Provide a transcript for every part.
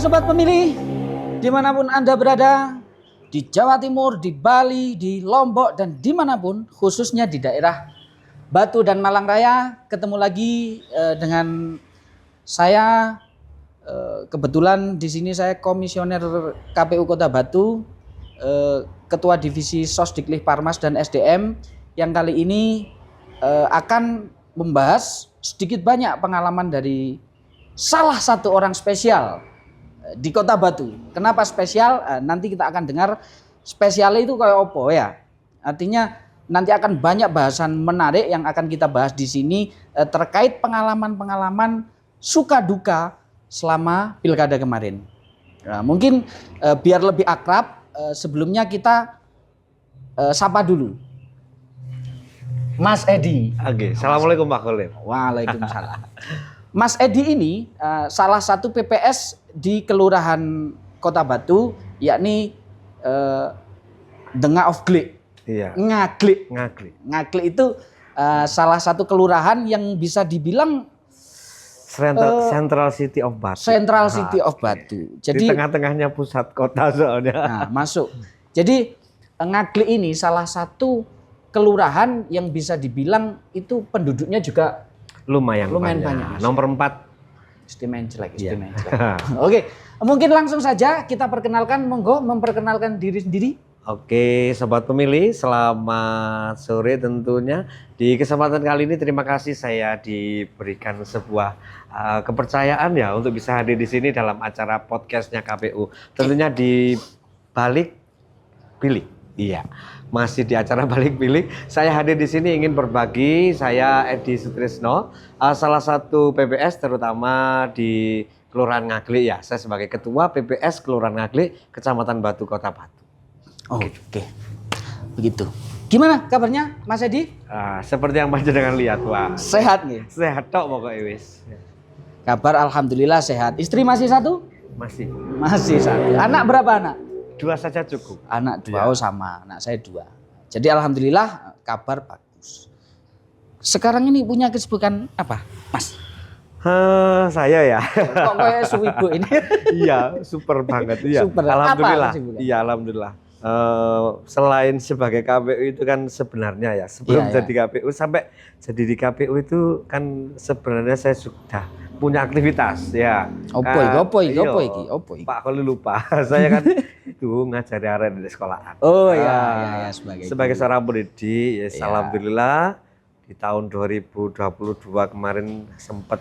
sobat pemilih, dimanapun Anda berada, di Jawa Timur, di Bali, di Lombok, dan dimanapun, khususnya di daerah Batu dan Malang Raya, ketemu lagi dengan saya. Kebetulan di sini saya komisioner KPU Kota Batu, Ketua Divisi Sosdiklik Parmas dan SDM, yang kali ini akan membahas sedikit banyak pengalaman dari salah satu orang spesial di Kota Batu. Kenapa spesial? Nanti kita akan dengar spesialnya itu kayak opo ya. Artinya nanti akan banyak bahasan menarik yang akan kita bahas di sini terkait pengalaman-pengalaman suka duka selama pilkada kemarin. Nah, mungkin biar lebih akrab, sebelumnya kita sapa dulu Mas Edi. Oke, assalamualaikum Pak Khalil. Waalaikumsalam. Mas Edi ini salah satu PPS di Kelurahan Kota Batu, yakni Dengah of Glik. Iya. Ngaglik. Ngaglik itu salah satu kelurahan yang bisa dibilang Central City of Batu. Central City of Batu. Jadi di tengah-tengahnya pusat kota soalnya. Nah, masuk. Jadi Ngaglik ini salah satu kelurahan yang bisa dibilang itu penduduknya juga lumayan banyak. Nomor 4. Istimewa jelek. Oke, mungkin langsung saja kita perkenalkan, monggo memperkenalkan diri sendiri. Oke, sobat pemilih, selamat sore tentunya. Di kesempatan kali ini terima kasih saya diberikan sebuah kepercayaan ya untuk bisa hadir di sini dalam acara podcastnya KPU. Tentunya di Balik Pilih. Iya, masih di acara Balik Pilih. Saya hadir di sini ingin berbagi. Saya Edi Sutrisno, salah satu PPS terutama di Kelurahan Ngaglik ya. Saya sebagai Ketua PPS Kelurahan Ngaglik, Kecamatan Batu, Kota Batu. Oke. Begitu. Gimana kabarnya Mas Edi? Seperti yang panjenengan lihat, Wah. Sehat nih. Sehat tok pokoknya wis. Kabar alhamdulillah sehat. Istri masih satu? Masih satu. Anak berapa anak? 2 saja cukup. Anak 2, ya. Sama. Anak saya 2. Jadi alhamdulillah kabar bagus. Sekarang ini punya kesibukan apa, Mas? Saya ya. Kok kayak suwibu ini? Iya, super banget ya. Super. Alhamdulillah. Iya, alhamdulillah. Selain sebagai KPU itu kan sebenarnya ya sebelum jadi KPU sampai jadi di KPU itu kan sebenarnya saya sudah punya aktivitas ya. Opo iki? Pak Khalil lupa. Saya kan itu ngajari arek di sekolahan. Oh iya, sebagai seorang pendidik ya, alhamdulillah di tahun 2022 kemarin sempat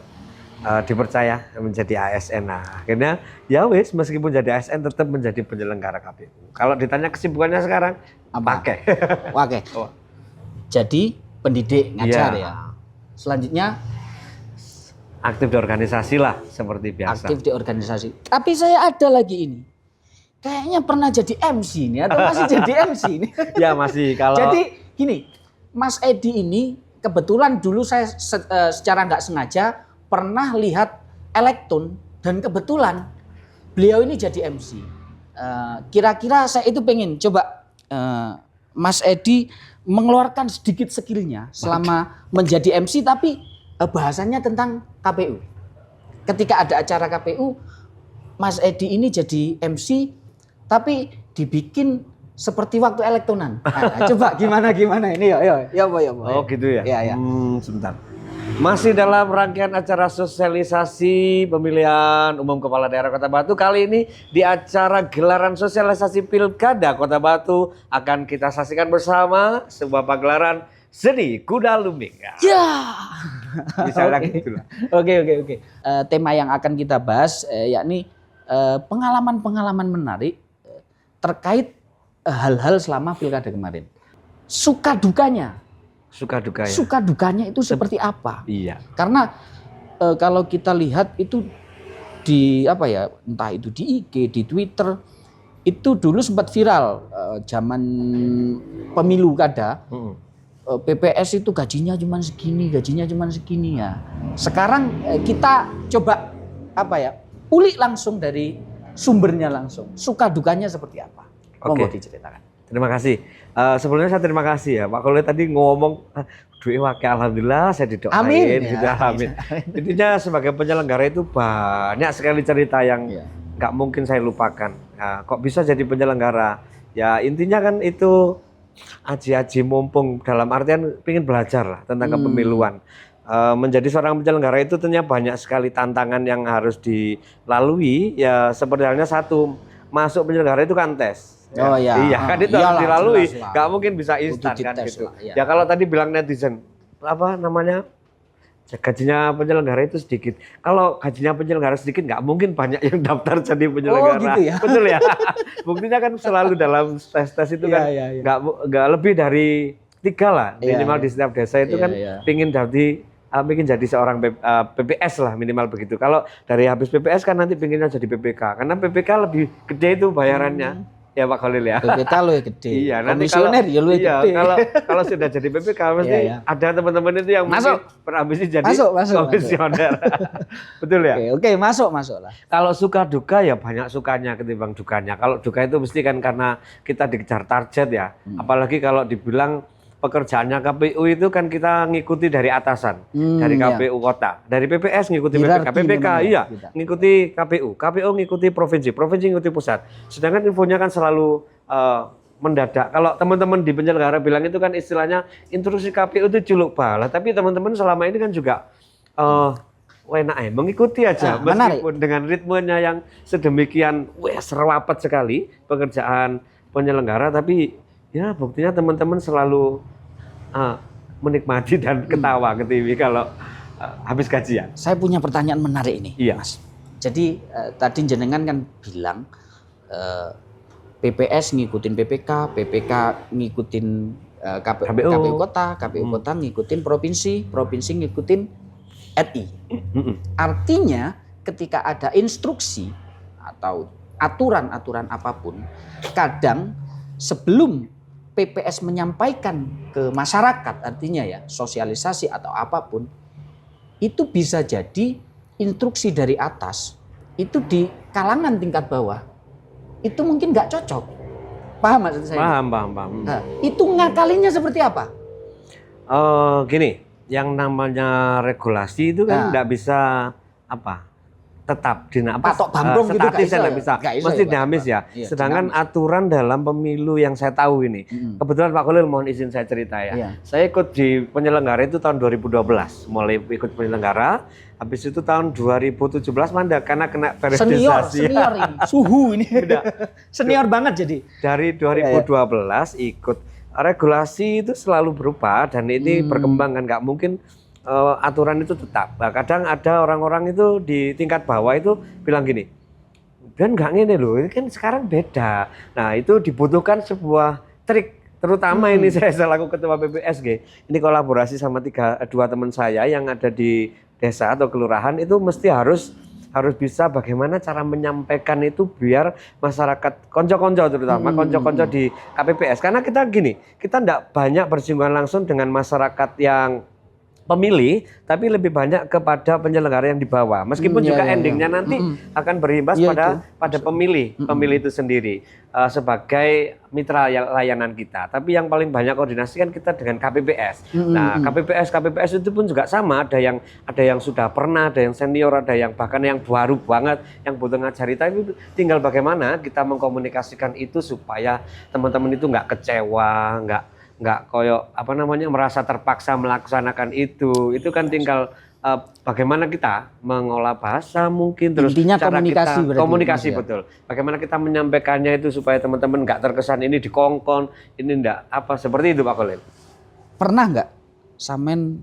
dipercaya menjadi ASN. Nah, akhirnya ya wis meskipun jadi ASN tetap menjadi penyelenggara KPU. Kalau ditanya kesibukannya sekarang pakai. Oke. Jadi pendidik ngajar ya. Selanjutnya aktif di organisasi lah seperti biasa. Aktif di organisasi. Tapi saya ada lagi ini. Kayaknya pernah jadi MC ini atau masih jadi MC ini? Ya masih. Kalau jadi gini, Mas Edi ini kebetulan dulu saya secara nggak sengaja pernah lihat Elektron dan kebetulan beliau ini jadi MC. Kira-kira saya itu pengen coba Mas Edi mengeluarkan sedikit skillnya selama menjadi MC, tapi bahasannya tentang KPU. Ketika ada acara KPU, Mas Edi ini jadi MC, tapi dibikin seperti waktu elektronan. Coba gimana ini ya. Oh gitu ya. Ya. Sebentar. Masih dalam rangkaian acara sosialisasi pemilihan umum kepala daerah Kota Batu. Kali ini di acara gelaran sosialisasi Pilkada Kota Batu akan kita saksikan bersama sebuah pagelaran seni kuda lumping. Ya. Misalnya gitulah. Oke. Tema yang akan kita bahas yakni pengalaman-pengalaman menarik terkait hal-hal selama pilkada kemarin. Suka dukanya itu seperti apa? Iya. Karena kalau kita lihat itu di entah itu di IG, di Twitter, itu dulu sempat viral zaman pemilu kada. PPS itu gajinya cuma segini ya. Sekarang kita coba ulik langsung dari sumbernya langsung. Suka dukanya seperti apa? Monggo diceritakan. Terima kasih. Sebelumnya saya terima kasih ya Pak Khalil tadi ngomong duit wakil alhamdulillah saya didoain. Amin. Amin. Intinya sebagai penyelenggara itu banyak sekali cerita yang nggak mungkin saya lupakan. Nah, kok bisa jadi penyelenggara? Ya intinya kan itu aji-aji mumpung, dalam artian ingin belajar lah tentang kepemiluan. Menjadi seorang penyelenggara itu tentunya banyak sekali tantangan yang harus dilalui. Ya seperti halnya satu, masuk penyelenggara itu kan tes. Oh ya. Iya kan itu harus Iyalah, dilalui. jelas lah. Nggak mungkin bisa instan Butuh kan dites gitu. lah, iya. Ya kalau tadi bilang netizen, apa namanya? Gajinya penyelenggara itu sedikit. Kalau gajinya penyelenggara sedikit, nggak mungkin banyak yang daftar jadi penyelenggara. Oh, gitu ya? Betul ya. Buktinya kan selalu dalam tes-tes itu kan nggak lebih dari 3 lah minimal di setiap desa itu kan pingin jadi seorang PPS lah minimal begitu. Kalau dari habis PPS kan nanti pinginnya jadi PPK, karena PPK lebih gede itu bayarannya. Ya Pak Khalil ya. PPK lo ya gede. Iya, nanti Komisioner ya lo ya gede. Kalau sudah jadi PPK pasti ada teman-teman itu yang masuk berambisi jadi masuk. komisioner. Betul ya? Oke, masuk lah. Kalau suka duka ya banyak sukanya ketimbang dukanya. Kalau duka itu mesti kan karena kita dikejar target ya. Apalagi kalau dibilang pekerjaannya KPU itu kan kita ngikuti dari atasan, dari KPU kota, dari PPS ngikuti PPK, PPK iya ngikuti KPU, KPU ngikuti provinsi, provinsi ngikuti pusat. Sedangkan infonya kan selalu mendadak. Kalau teman-teman di penyelenggara bilang itu kan istilahnya instruksi KPU itu culuk bala, tapi teman-teman selama ini kan juga enak mengikuti aja meskipun dengan ritmenya yang sedemikian serwapet sekali pekerjaan penyelenggara, tapi ya buktinya teman-teman selalu menikmati dan ketawa ke TV kalau habis gajian. Saya punya pertanyaan menarik ini, Mas. Jadi tadi jenengan kan bilang PPS ngikutin PPK, PPK ngikutin KPU kota, KPU kota ngikutin provinsi, provinsi ngikutin RI. Artinya ketika ada instruksi atau aturan-aturan apapun, kadang sebelum PPS menyampaikan ke masyarakat, artinya ya sosialisasi atau apapun, itu bisa jadi instruksi dari atas, itu di kalangan tingkat bawah, itu mungkin nggak cocok. Paham maksud saya? Paham. Nah, itu ngakalinya seperti apa? Gini, yang namanya regulasi itu kan nggak bisa tetap patok bambrong gitu, nggak bisa. Mesti dinamis ya. Sedangkan aturan dalam pemilu yang saya tahu ini, kebetulan Pak Khalil mohon izin saya cerita ya. Saya ikut di penyelenggara itu tahun 2012, mulai ikut penyelenggara. Habis itu tahun 2017 mandat karena kena periodisasi. Senior ini. Suhu ini. Senior banget jadi. Dari 2012 ikut regulasi itu selalu berubah dan ini berkembang kan, nggak mungkin aturan itu tetap. Nah, kadang ada orang-orang itu di tingkat bawah itu bilang gini, dan nggak ngene loh, ini kan sekarang beda. Nah itu dibutuhkan sebuah trik, terutama ini saya selaku ketua PPSG, ini kolaborasi sama 2 teman saya yang ada di desa atau kelurahan, itu mesti harus bisa bagaimana cara menyampaikan itu biar masyarakat konco-konco terutama konco-konco di KPPS, karena kita gini, kita enggak banyak bersinggungan langsung dengan masyarakat yang pemilih, tapi lebih banyak kepada penyelenggara yang di bawah. Meskipun juga endingnya nanti akan berimbas pada pemilih itu sendiri sebagai mitra layanan kita. Tapi yang paling banyak koordinasi kan kita dengan KPPS. Nah, KPPS itu pun juga sama. Ada yang sudah pernah, ada yang senior, ada yang bahkan yang baru banget, yang butuh ngajari. Tapi tinggal bagaimana kita mengkomunikasikan itu supaya teman-teman itu nggak kecewa, nggak koyok merasa terpaksa melaksanakan itu kan tinggal bagaimana kita mengolah bahasa mungkin, terus intinya cara komunikasi betul, bagaimana kita menyampaikannya itu supaya teman-teman nggak terkesan ini dikongkon, ini nggak seperti itu Pak Khalil. Pernah nggak Samen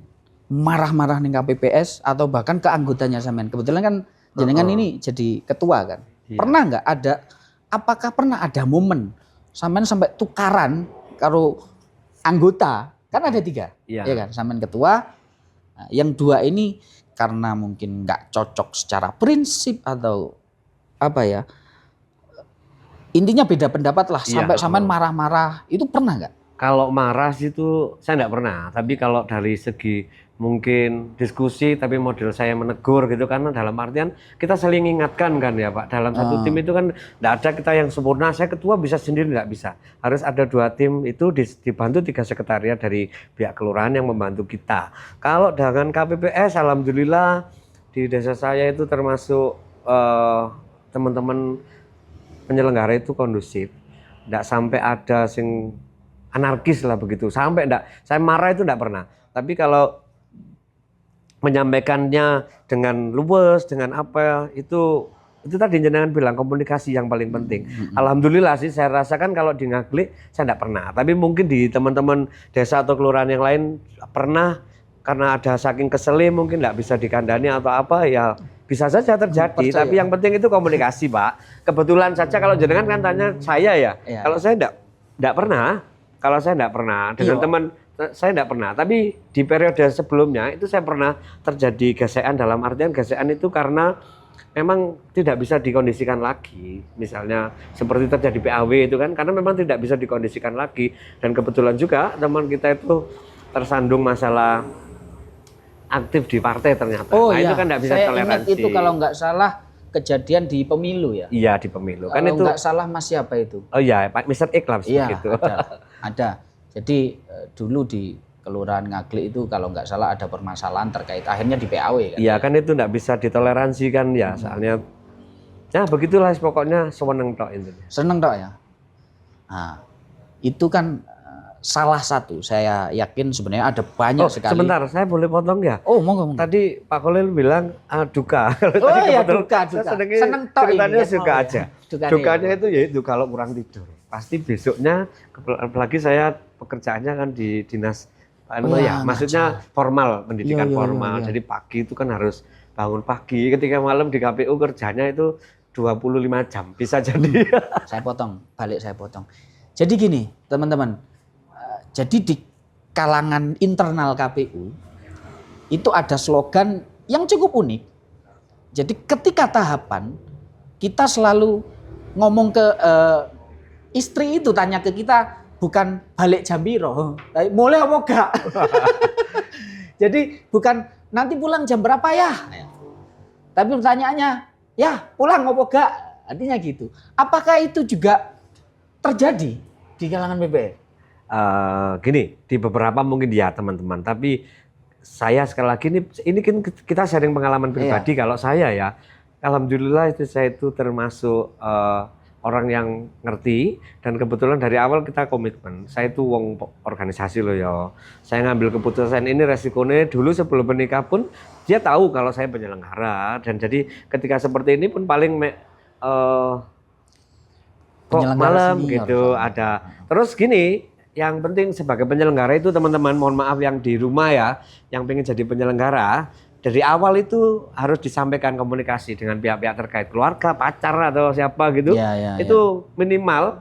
marah-marah nih KPPS atau bahkan ke anggotanya Samen? Kebetulan kan jenengan ini jadi ketua kan. Pernah nggak apakah pernah ada momen Samen sampai tukaran kalau anggota, kan ada 3, ya kan, Samen ketua, nah, yang 2 ini karena mungkin nggak cocok secara prinsip atau intinya beda pendapat lah, sampai Samen marah-marah, itu pernah nggak? Kalau marah sih itu saya nggak pernah, tapi kalau dari segi mungkin diskusi tapi model saya menegur gitu, karena dalam artian kita saling ingatkan kan ya Pak, dalam satu tim itu kan nggak ada kita yang sempurna, saya ketua bisa sendiri nggak bisa, harus ada 2 tim itu dibantu 3 sekretariat dari pihak kelurahan yang membantu kita. Kalau dengan KPPS alhamdulillah di desa saya itu termasuk teman-teman penyelenggara itu kondusif, tidak sampai ada sing anarkis lah begitu, sampai enggak, saya marah itu enggak pernah. Tapi kalau menyampaikannya dengan luwes, dengan apa itu tadi jenengan bilang komunikasi yang paling penting. Alhamdulillah sih saya rasakan kalau di Ngaglik saya enggak pernah. Tapi mungkin di teman-teman desa atau kelurahan yang lain pernah, karena ada saking keselnya mungkin enggak bisa dikandani atau apa ya bisa saja terjadi. Percaya. Tapi yang penting itu komunikasi, Pak. Kebetulan saja kalau jenengan kan tanya saya ya. Iya. Kalau saya enggak pernah. Kalau saya enggak pernah dengan Iya. teman saya enggak pernah. Tapi di periode sebelumnya itu saya pernah terjadi gesekan, dalam artian gesekan itu karena memang tidak bisa dikondisikan lagi. Misalnya seperti terjadi PAW itu kan karena memang tidak bisa dikondisikan lagi, dan kebetulan juga teman kita itu tersandung masalah aktif di partai ternyata. Oh nah iya, itu kan tidak bisa saya toleransi. ingat itu kalau nggak salah kejadian di pemilu ya. Iya di pemilu. Kan Kalau itu. nggak salah Mas siapa itu? Oh iya Pak Mr. Ikhlas Iya, gitu. ada. Jadi dulu di Kelurahan Ngaglik itu kalau nggak salah ada permasalahan terkait akhirnya di PAW kan. Iya kan itu tidak bisa ditoleransi kan ya, soalnya ya begitulah pokoknya seneng tok intinya. Seneng tok ya. Nah, itu kan salah satu. Saya yakin sebenarnya ada banyak sekali. Sebentar, saya boleh potong ya? Oh, monggo. Tadi Pak Kolil bilang duka. Kalau Oh tadi iya, kebetulan duka. saya Seneng tok ceritanya ini, suka mau aja. ya. Dukanya itu yaitu kalau kurang tidur. Pasti besoknya, apalagi saya pekerjaannya kan di dinas Oh ya, ya, maksudnya formal, pendidikan Iya. formal. Jadi pagi itu kan harus bangun pagi. Ketika malam di KPU kerjanya itu 25 jam bisa jadi. Saya potong. Jadi gini, teman-teman. Jadi di kalangan internal KPU itu ada slogan yang cukup unik. Jadi ketika tahapan kita selalu ngomong ke istri itu, tanya ke kita bukan balik jam piro, mulai apa enggak? Jadi bukan nanti pulang jam berapa ya? Tapi pertanyaannya, ya pulang apa enggak? Artinya gitu. Apakah itu juga terjadi di kalangan PPS? Gini, di beberapa mungkin ya teman-teman, tapi saya sekali lagi ini kan kita sharing pengalaman pribadi. Kalau saya ya, alhamdulillah itu saya itu termasuk orang yang ngerti, dan kebetulan dari awal kita komitmen. Saya itu wong organisasi loh ya. Saya ngambil keputusan ini resikonya dulu sebelum menikah pun dia tahu kalau saya penyelenggara, dan jadi ketika seperti ini pun paling kok malam gitu ada. Terus gini, yang penting sebagai penyelenggara itu teman-teman, mohon maaf yang di rumah ya, yang pengen jadi penyelenggara, dari awal itu harus disampaikan komunikasi dengan pihak-pihak terkait, keluarga, pacar atau siapa gitu. Itu minimal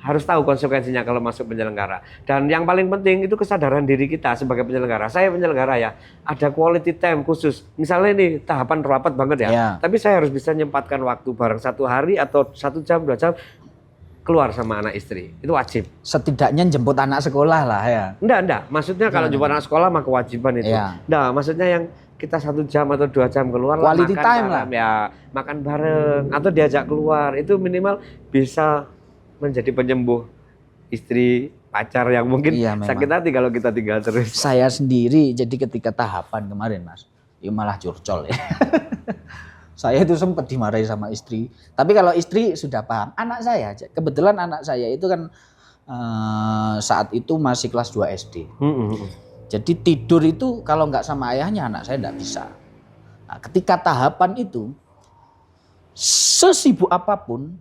harus tahu konsekuensinya kalau masuk penyelenggara. Dan yang paling penting itu kesadaran diri kita sebagai penyelenggara. Saya penyelenggara ya, ada quality time khusus. Misalnya ini tahapan rapat banget ya, tapi saya harus bisa menyempatkan waktu bareng 1 hari atau 1 jam, 2 jam keluar sama anak istri, itu wajib. Setidaknya jemput anak sekolah lah ya. Enggak. Maksudnya kalau jemput anak sekolah mah kewajiban itu. Enggak, maksudnya yang kita 1 jam atau 2 jam keluar, quality makan time bareng, ya makan bareng atau diajak keluar, itu minimal bisa menjadi penyembuh istri, pacar yang mungkin sakit hati kalau kita tinggal terus. Saya sendiri jadi ketika tahapan kemarin Mas, itu malah curcol ya. Saya itu sempat dimarahi sama istri. Tapi kalau istri sudah paham. Anak saya, kebetulan anak saya itu kan saat itu masih kelas 2 SD. Jadi tidur itu kalau nggak sama ayahnya anak saya nggak bisa. Nah, ketika tahapan itu, sesibuk apapun,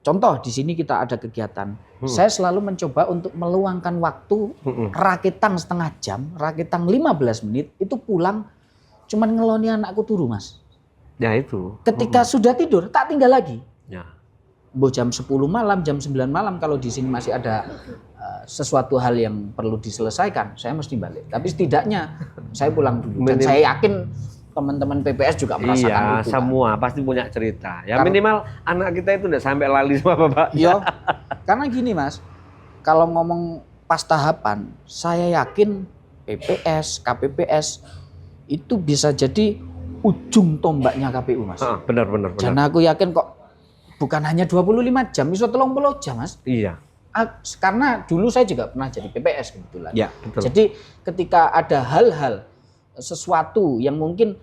contoh di sini kita ada kegiatan. Saya selalu mencoba untuk meluangkan waktu rakitang setengah jam, rakitang 15 menit, itu pulang cuman ngeloni anakku turu Mas. Ya itu. Ketika sudah tidur, tak tinggal lagi. Ya. Bo jam 10 malam, jam 9 malam kalau di sini masih ada sesuatu hal yang perlu diselesaikan, saya mesti balik. Tapi setidaknya saya pulang dulu. Dan saya yakin teman-teman PPS juga merasakan itu. Semua pasti punya cerita. Ya minimal anak kita itu udah sampai lali sama bapak. Iya. Karena gini Mas, kalau ngomong pas tahapan, saya yakin PPS, KPPS itu bisa jadi ujung tombaknya KPU Mas. Benar. Dan aku yakin kok bukan hanya 25 jam, bisa 30 jam Mas. Iya. Karena dulu saya juga pernah jadi PPS kebetulan. Ya, betul. Jadi ketika ada hal-hal sesuatu yang mungkin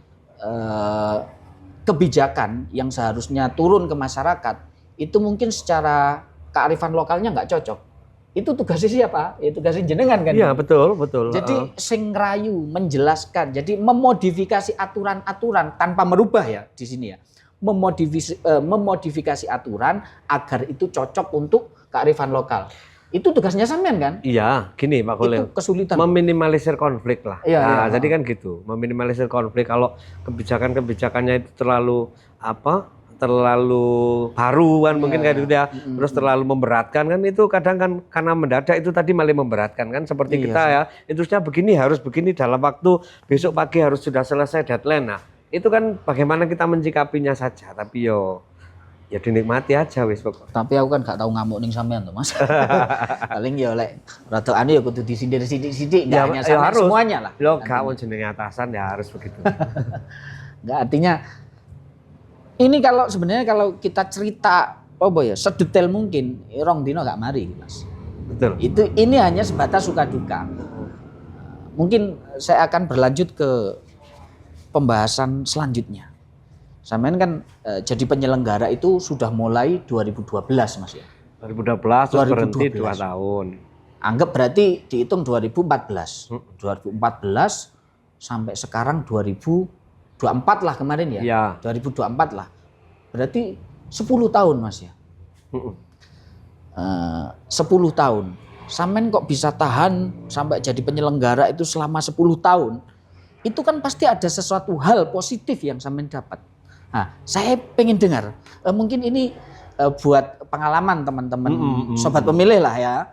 kebijakan yang seharusnya turun ke masyarakat itu mungkin secara kearifan lokalnya nggak cocok. Itu tugasnya siapa? Ya tugasnya jenengan kan. Iya, betul. Jadi sing rayu, menjelaskan, jadi memodifikasi aturan-aturan tanpa merubah ya di sini ya. Memodifikasi aturan agar itu cocok untuk kearifan lokal. Itu tugasnya sampean kan? Iya, gini Pak Kolil. Itu kesulitan. Meminimalisir konflik lah. Iya, Nah, iya. jadi kan gitu, meminimalisir konflik. Kalau kebijakannya itu terlalu baru kan mungkin kayak gitu ya. Terus terlalu memberatkan kan itu kadang kan karena mendadak itu tadi malah memberatkan kan seperti kita ya. Instruksinya begini harus begini dalam waktu besok pagi harus sudah selesai deadline. Nah, itu kan bagaimana kita mencikapinya saja, tapi ya dinikmati aja wis pokok. Tapi aku kan gak tahu ngamuk ning sampean tuh Mas. Paling ya lek rada anu ya kudu disindir-sindir enggak hanya sampean semuanya lah. Lo gak mau jenenge atasan ya harus begitu. Enggak artinya ini sebenarnya kalau kita cerita sedetail mungkin rong dino gak mari Mas. Betul. Ini hanya sebatas suka duka. Mungkin saya akan berlanjut ke pembahasan selanjutnya. Sampean kan jadi penyelenggara itu sudah mulai 2012 Mas ya. 2012 terus berhenti 2 tahun. Anggap berarti dihitung 2014. 2014 sampai sekarang 2024 lah kemarin ya. Ya. 2024 lah. Berarti 10 tahun Mas ya. 10 tahun. Sampean kok bisa tahan sampai jadi penyelenggara itu selama 10 tahun. Itu kan pasti ada sesuatu hal positif yang sampean dapat. Nah, saya pengen dengar. Mungkin ini buat pengalaman teman-teman sobat pemilih lah ya.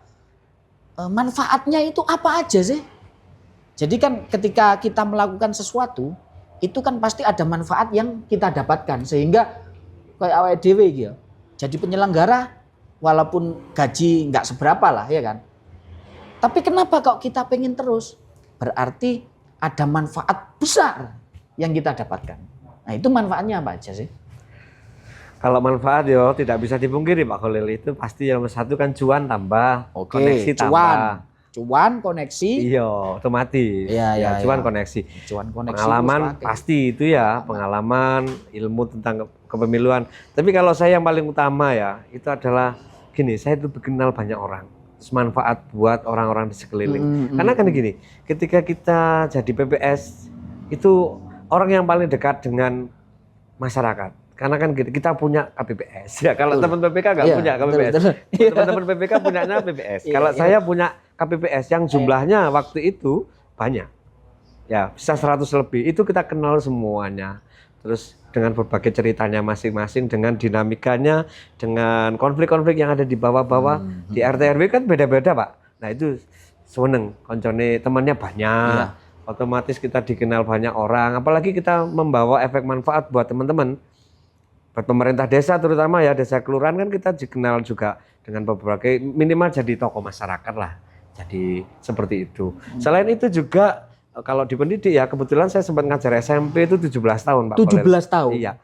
Manfaatnya itu apa aja sih? Jadi kan ketika kita melakukan sesuatu, itu kan pasti ada manfaat yang kita dapatkan. Sehingga kayak awake dhewe gitu. Jadi penyelenggara walaupun gaji nggak seberapa lah ya kan. Tapi kenapa kok kita pengen terus? Berarti ada manfaat besar yang kita dapatkan. Nah itu manfaatnya apa aja sih? Kalau manfaat tidak bisa dipungkiri Pak Kolil, itu pasti yang nomor satu kan cuan tambah, koneksi tambah. Cuan, koneksi. Iya, otomatis. Iya, cuan koneksi. Cuan koneksi. Pengalaman pasti itu ya, pengalaman, ilmu tentang kepemiluan. Tapi kalau saya yang paling utama ya, itu adalah gini, saya itu kenal banyak orang. Terus manfaat buat orang-orang di sekeliling. Karena kan gini, ketika kita jadi PPS itu orang yang paling dekat dengan masyarakat. Karena kan kita punya KPPS. Ya kalau teman PPK nggak punya KPPS. Teman-teman PPK punyanya PPS. Kalau saya punya KPPS yang jumlahnya waktu itu banyak. Ya, bisa 100 lebih. Itu kita kenal semuanya. Terus dengan berbagai ceritanya masing-masing, dengan dinamikanya, dengan konflik-konflik yang ada di bawah-bawah. Di RT RW kan beda-beda, Pak. Nah, itu seneng koncone temannya banyak. Otomatis kita dikenal banyak orang, apalagi kita membawa efek manfaat buat teman-teman, buat pemerintah desa terutama ya, desa kelurahan kan kita dikenal juga dengan berbagai, minimal jadi tokoh masyarakat lah, jadi seperti itu. Selain itu juga kalau di pendidik ya, kebetulan saya sempat ngajar SMP itu 17 tahun Pak. 17 tahun? Iya,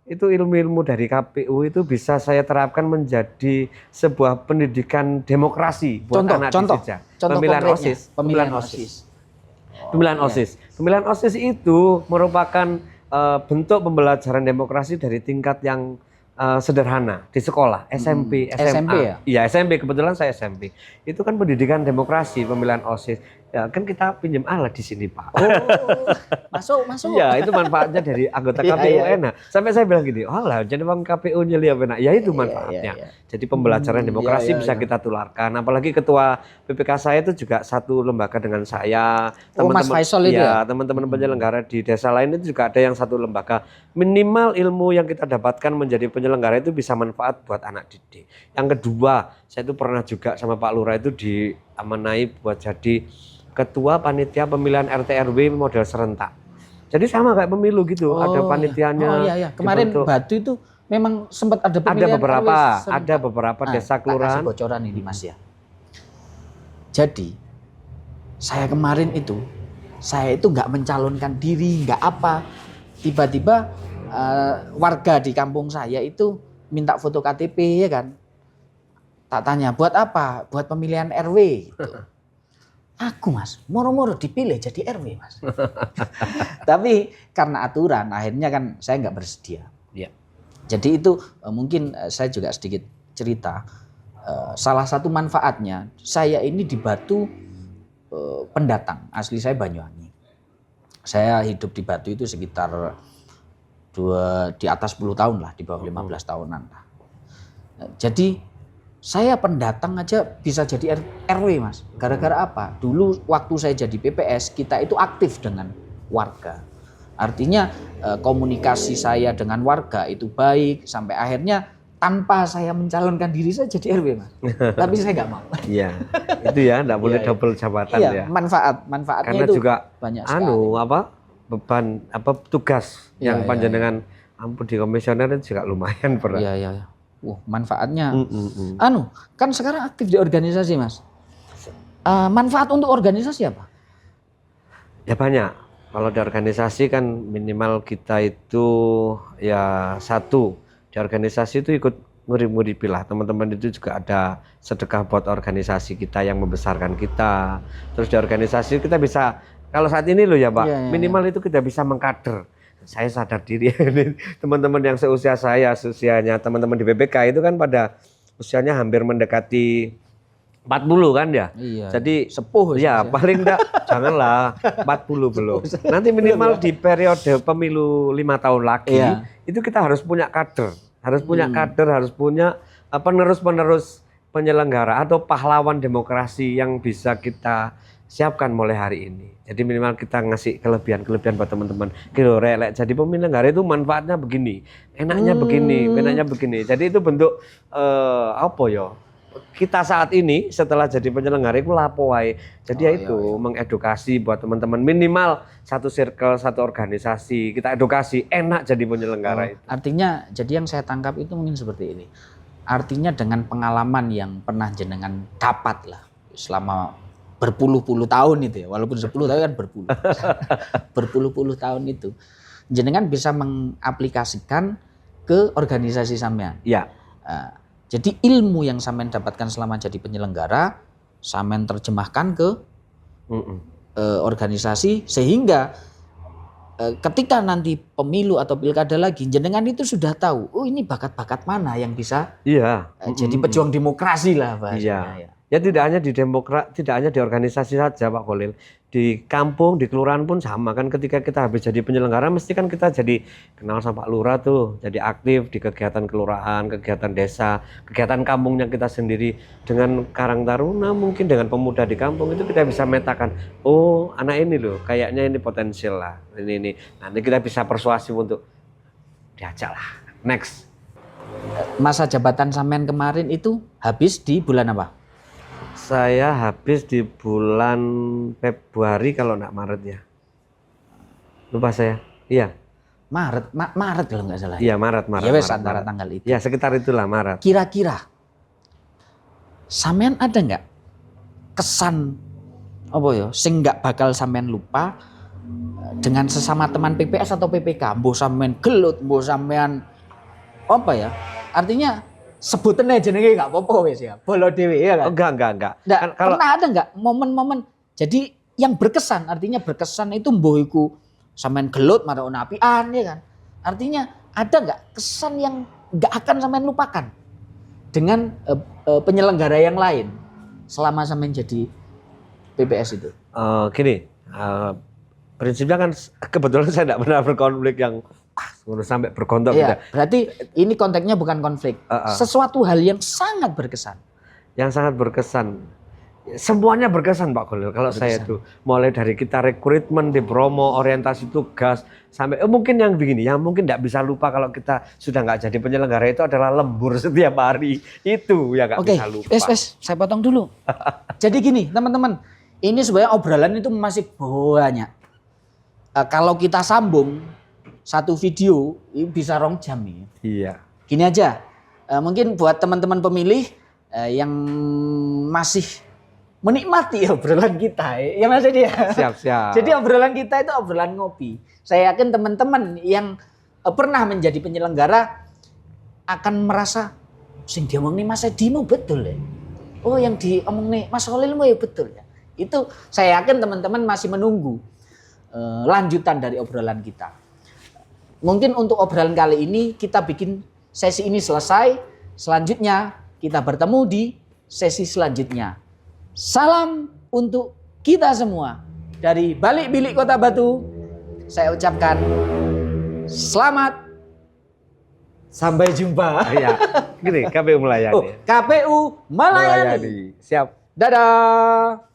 itu ilmu-ilmu dari KPU itu bisa saya terapkan menjadi sebuah pendidikan demokrasi buat anak didik. Pemilihan OSIS. Pemilihan OSIS itu merupakan bentuk pembelajaran demokrasi dari tingkat yang sederhana di sekolah, SMP, SMA. SMP ya? Iya, SMP, kebetulan saya SMP. Itu kan pendidikan demokrasi, pemilihan OSIS. Ya, kan kita pinjam alat di sini, Pak. Oh, masuk. Iya, itu manfaatnya dari anggota KPU enak. Sampai saya bilang gini, oh lah, jadi bang KPU nyeli apa enak. Ya itu manfaatnya. Jadi pembelajaran demokrasi bisa kita tularkan. Apalagi ketua PPK saya itu juga satu lembaga dengan saya. Mas Faisal itu ya? Teman-teman penyelenggara di desa lain itu juga ada yang satu lembaga. Minimal ilmu yang kita dapatkan menjadi penyelenggara itu bisa manfaat buat anak didik. Yang kedua, saya itu pernah juga sama Pak Lurah itu diamanai buat jadi ketua panitia pemilihan RT RW model serentak. Jadi sama kayak pemilu gitu, ada panitianya. Iya. Kemarin dibentuk. Batu itu memang sempat ada pemilihan ada beberapa desa kelurahan. Kasih bocoran ini Mas ya. Jadi saya kemarin itu nggak mencalonkan diri, nggak apa. Tiba-tiba warga di kampung saya itu minta foto KTP ya kan. Tak tanya buat apa? Buat pemilihan RW gitu. Aku Mas, moro-moro dipilih jadi RW Mas. Tapi karena aturan akhirnya kan saya nggak bersedia. Ya. Jadi itu mungkin saya juga sedikit cerita. Salah satu manfaatnya saya ini di Batu pendatang, asli saya Banyuwangi. Saya hidup di Batu itu sekitar di atas 10 tahun lah, di bawah 15 tahunan lah. Jadi saya pendatang aja bisa jadi RW Mas. Gara-gara apa? Dulu waktu saya jadi PPS kita itu aktif dengan warga. Artinya komunikasi saya dengan warga itu baik sampai akhirnya tanpa saya mencalonkan diri saya jadi RW Mas. Tapi saya nggak mau. Iya. Itu ya enggak boleh double jabatan Iya, ya. manfaatnya Karena itu juga banyak sekali. beban tugas Iya, yang iya, panjenengan ampun di komisioner itu juga lumayan berat. Iya. Manfaatnya. Mm. Kan sekarang aktif di organisasi Mas. Manfaat untuk organisasi apa? Ya banyak. Kalau di organisasi kan minimal kita itu ya satu, di organisasi itu ikut ngurip-nguripi lah. Teman-teman itu juga ada sedekah buat organisasi kita yang membesarkan kita. Terus di organisasi kita bisa, kalau saat ini loh ya Pak, Iya. minimal itu kita bisa mengkader. Saya sadar diri, teman-teman yang seusia saya, usianya teman-teman di BPK itu kan pada usianya hampir mendekati 40 kan ya. Iya. Jadi sepuh ya Mas. paling enggak janganlah 40 belum. Nanti minimal di periode pemilu 5 tahun lagi Iya. itu kita harus punya kader. Harus punya kader, harus punya penerus-penerus penyelenggara atau pahlawan demokrasi yang bisa kita siapkan mulai hari ini. Jadi minimal kita ngasih kelebihan-kelebihan buat teman-teman. Kilo relek jadi penyelenggara itu manfaatnya begini, enaknya begini, enaknya begini. Jadi itu bentuk apa ya? Kita saat ini setelah jadi penyelenggara itu lapo wae. Jadi ya itu mengedukasi buat teman-teman minimal satu circle, satu organisasi. Kita edukasi enak jadi penyelenggara itu. Artinya jadi yang saya tangkap itu mungkin seperti ini. Artinya dengan pengalaman yang pernah jenengan dapat lah selama berpuluh-puluh tahun itu ya. Walaupun 10 tahun kan berpuluh-puluh tahun itu. Jenengan bisa mengaplikasikan ke organisasi sampean. Ya. Jadi ilmu yang sampean dapatkan selama jadi penyelenggara, sampean terjemahkan ke organisasi sehingga ketika nanti pemilu atau pilkada lagi, jenengan itu sudah tahu, oh ini bakat-bakat mana yang bisa jadi pejuang demokrasi lah bahasanya. Iya. Ya tidak hanya di demokrat, tidak hanya di organisasi saja Pak Kholil. Di kampung, di kelurahan pun sama kan, ketika kita habis jadi penyelenggara mesti kan kita jadi kenal sama Pak Lurah tuh, jadi aktif di kegiatan kelurahan, kegiatan desa, kegiatan kampungnya kita sendiri. Dengan Karang Taruna mungkin dengan pemuda di kampung itu kita bisa metakan, oh anak ini loh kayaknya ini potensial lah, ini. Nanti kita bisa persuasif untuk diajak lah, next. Masa jabatan sampean kemarin itu habis di bulan apa? Saya habis di bulan Februari kalau enggak Maret ya. Lupa saya. Iya. Maret kalau nggak salah. Iya, Maret. Ya wes antara tanggal itu. Ya, sekitar itulah Maret. Kira-kira sampean ada nggak kesan apa ya sing nggak bakal sampean lupa dengan sesama teman PPS atau PPK? Mbok sampean gelut, mbok sampean apa ya? Artinya sebutan aja jenenge nggak apa-apa wes ya. Bolo dhewe ya kan? Enggak. Nggak, pernah ada nggak momen-momen jadi yang berkesan, artinya berkesan itu mbok iku sampean gelut marang apian ya kan? Artinya ada nggak kesan yang nggak akan sampean lupakan dengan penyelenggara yang lain selama sampean jadi PPS itu? Gini, prinsipnya kan kebetulan saya tidak pernah berkonflik yang sampai berkontok gitu. Iya, berarti ini konteksnya bukan konflik. Sesuatu hal yang sangat berkesan. Yang sangat berkesan. Semuanya berkesan Pak Kholil. Kalau saya itu mulai dari kita rekrutmen, di promo, orientasi tugas sampai mungkin yang begini, yang mungkin tidak bisa lupa kalau kita sudah nggak jadi penyelenggara itu adalah lembur setiap hari. Itu yang nggak bisa lupa. Oke, saya potong dulu. Jadi gini teman-teman, ini sebenarnya obrolan itu masih banyak. Kalau kita sambung satu video bisa 2 jam nih. Iya. Gini aja, mungkin buat teman-teman pemilih yang masih menikmati obrolan kita, ya Mas Edi ya. Siap. Jadi obrolan kita itu obrolan ngopi. Saya yakin teman-teman yang pernah menjadi penyelenggara akan merasa, sing diomong nih Mas Edi mau betul ya. Oh yang diomong nih Mas Kholil mau ya betul ya. Itu saya yakin teman-teman masih menunggu lanjutan dari obrolan kita. Mungkin untuk obrolan kali ini kita bikin sesi ini selesai. Selanjutnya kita bertemu di sesi selanjutnya. Salam untuk kita semua. Dari Balik Bilik Kota Batu, saya ucapkan selamat sampai jumpa. Iya, gini KPU melayani. KPU melayani. Siap. Dadah.